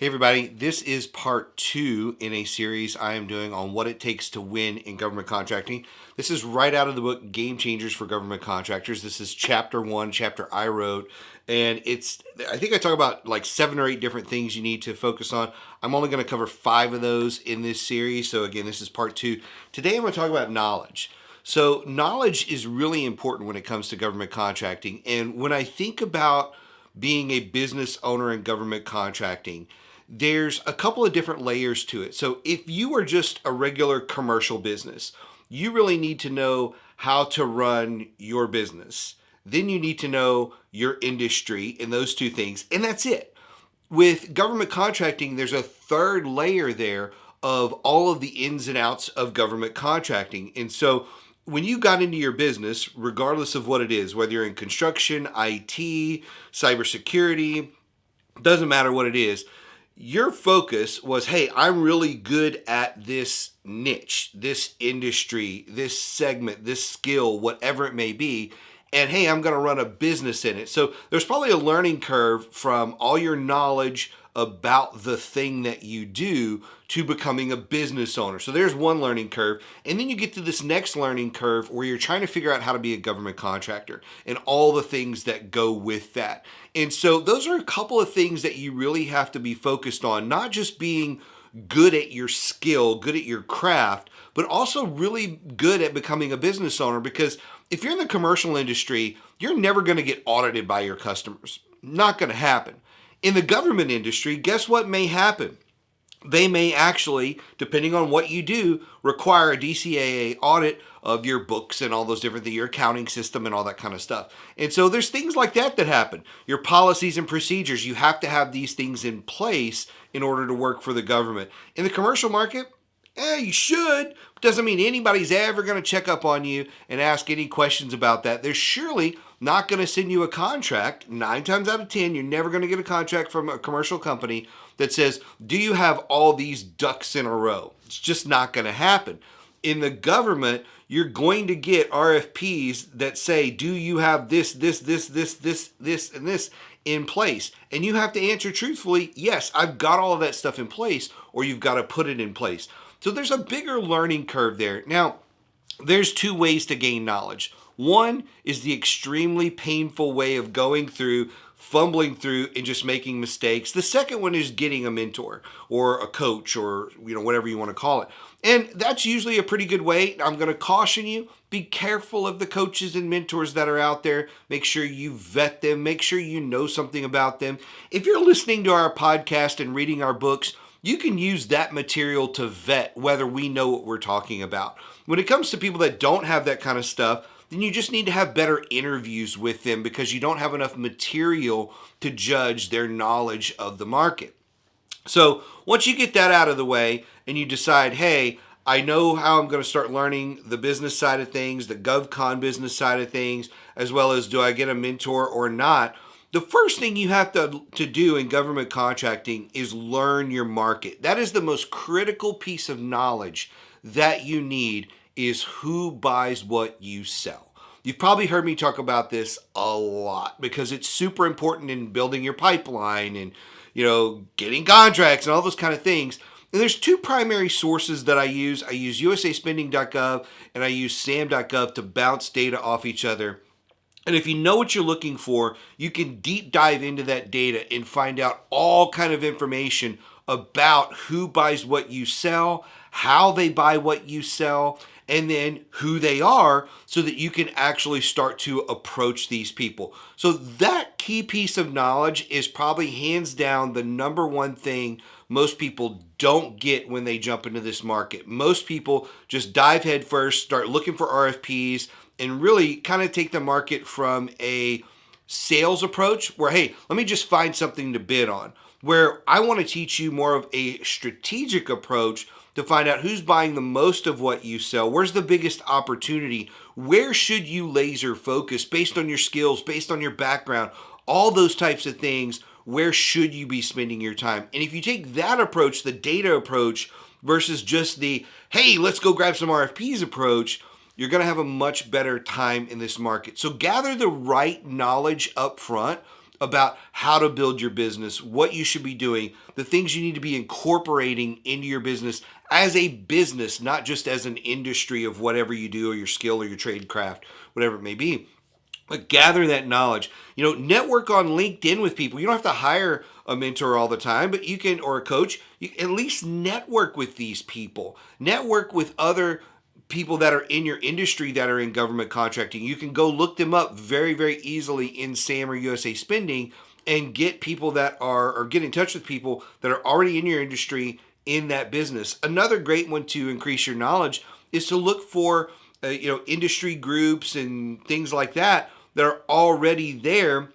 Hey everybody, this is part 2 in a series I am doing on what it takes to win in government contracting. This is right out of the book Game Changers for Government Contractors. This is chapter 1, chapter I wrote, and I think I talk about like 7 or 8 different things you need to focus on. I'm only going to cover 5 of those in this series, so again, this is part 2. Today I'm going to talk about knowledge. So knowledge is really important when it comes to government contracting, and when I think about being a business owner in government contracting, there's a couple of different layers to it. So if you are just a regular commercial business, you really need to know how to run your business. Then you need to know your industry and those two things. And that's it. With government contracting, there's a third layer there of all of the ins and outs of government contracting. And so when you got into your business, regardless of what it is, whether you're in construction, IT, cybersecurity, doesn't matter what it is, your focus was, hey, I'm really good at this niche, this industry, this segment, this skill, whatever it may be. And hey, I'm going to run a business in it. So there's probably a learning curve from all your knowledge about the thing that you do to becoming a business owner. So there's one learning curve. And then you get to this next learning curve where you're trying to figure out how to be a government contractor and all the things that go with that. And so those are a couple of things that you really have to be focused on, not just being good at your skill, good at your craft, but also really good at becoming a business owner. Because if you're in the commercial industry, you're never going to get audited by your customers. Not going to happen. In the government industry, guess what may happen? They may actually, depending on what you do, require a DCAA audit of your books and all those different things, your accounting system and all that kind of stuff. And so there's things like that happen. Your policies and procedures, you have to have these things in place in order to work for the government. In the commercial market, you should. Doesn't mean anybody's ever going to check up on you and ask any questions about that. They're surely not going to send you a contract. 9 times out of 10, you're never going to get a contract from a commercial company that says, do you have all these ducks in a row? It's just not going to happen. In the government, you're going to get RFPs that say, do you have this, and this in place? And you have to answer truthfully, yes, I've got all of that stuff in place, or you've got to put it in place. So there's a bigger learning curve there. Now, there's 2 ways to gain knowledge. One is the extremely painful way of going through, fumbling through, and just making mistakes. The second one is getting a mentor or a coach or whatever you want to call it. And that's usually a pretty good way. I'm going to caution you, be careful of the coaches and mentors that are out there. Make sure you vet them. Make sure you know something about them. If you're listening to our podcast and reading our books, you can use that material to vet whether we know what we're talking about. When it comes to people that don't have that kind of stuff, then you just need to have better interviews with them because you don't have enough material to judge their knowledge of the market. So once you get that out of the way and you decide, hey, I know how I'm going to start learning the business side of things, the GovCon business side of things, as well as do I get a mentor or not, the first thing you have to do in government contracting is learn your market. That is the most critical piece of knowledge that you need, is who buys what you sell. You've probably heard me talk about this a lot because it's super important in building your pipeline and getting contracts and all those kind of things. And there's 2 primary sources that I use. I use usaspending.gov and I use sam.gov to bounce data off each other. And if you know what you're looking for, you can deep dive into that data and find out all kind of information about who buys what you sell, how they buy what you sell, and then who they are so that you can actually start to approach these people. So that key piece of knowledge is probably hands down the number one thing most people don't get when they jump into this market. Most people just dive head first, start looking for RFPs, and really kind of take the market from a sales approach where, hey, let me just find something to bid on. Where I want to teach you more of a strategic approach to find out who's buying the most of what you sell. Where's the biggest opportunity? Where should you laser focus based on your skills, based on your background, all those types of things? Where should you be spending your time? And if you take that approach, the data approach, versus just the, hey, let's go grab some RFPs approach, you're going to have a much better time in this market. So gather the right knowledge up front about how to build your business, what you should be doing, the things you need to be incorporating into your business as a business, not just as an industry of whatever you do or your skill or your trade craft, whatever it may be. But gather that knowledge. Network on LinkedIn with people. You don't have to hire a mentor all the time, but you can, or a coach. You at least network with these people. Network with other people that are in your industry that are in government contracting. You can go look them up very, very easily in SAM or USA Spending and get people that are, or get in touch with people that are already in your industry in that business. Another great one to increase your knowledge is to look for industry groups and things like that are already there,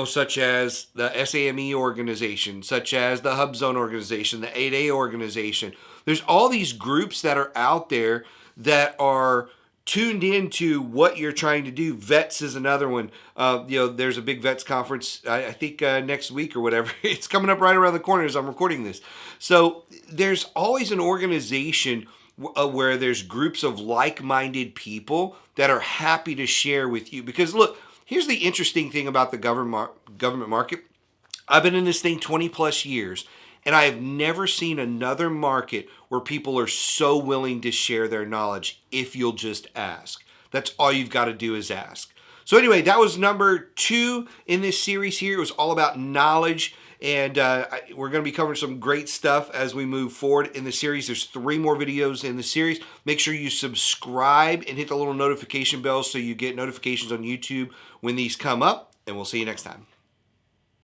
such as the SAME organization, such as the Hub Zone organization, the 8A organization. There's all these groups that are out there that are tuned into what you're trying to do. VETS is another one. There's a big VETS conference, I think next week or whatever. It's coming up right around the corner as I'm recording this. So there's always an organization where there's groups of like-minded people that are happy to share with you. Because look, here's the interesting thing about the government market. I've been in this thing 20 plus years, and I have never seen another market where people are so willing to share their knowledge if you'll just ask. That's all you've got to do is ask. So anyway, that was number 2 in this series here. It was all about knowledge. And we're going to be covering some great stuff as we move forward in the series. There's 3 more videos in the series. Make sure you subscribe and hit the little notification bell so you get notifications on YouTube when these come up. And we'll see you next time.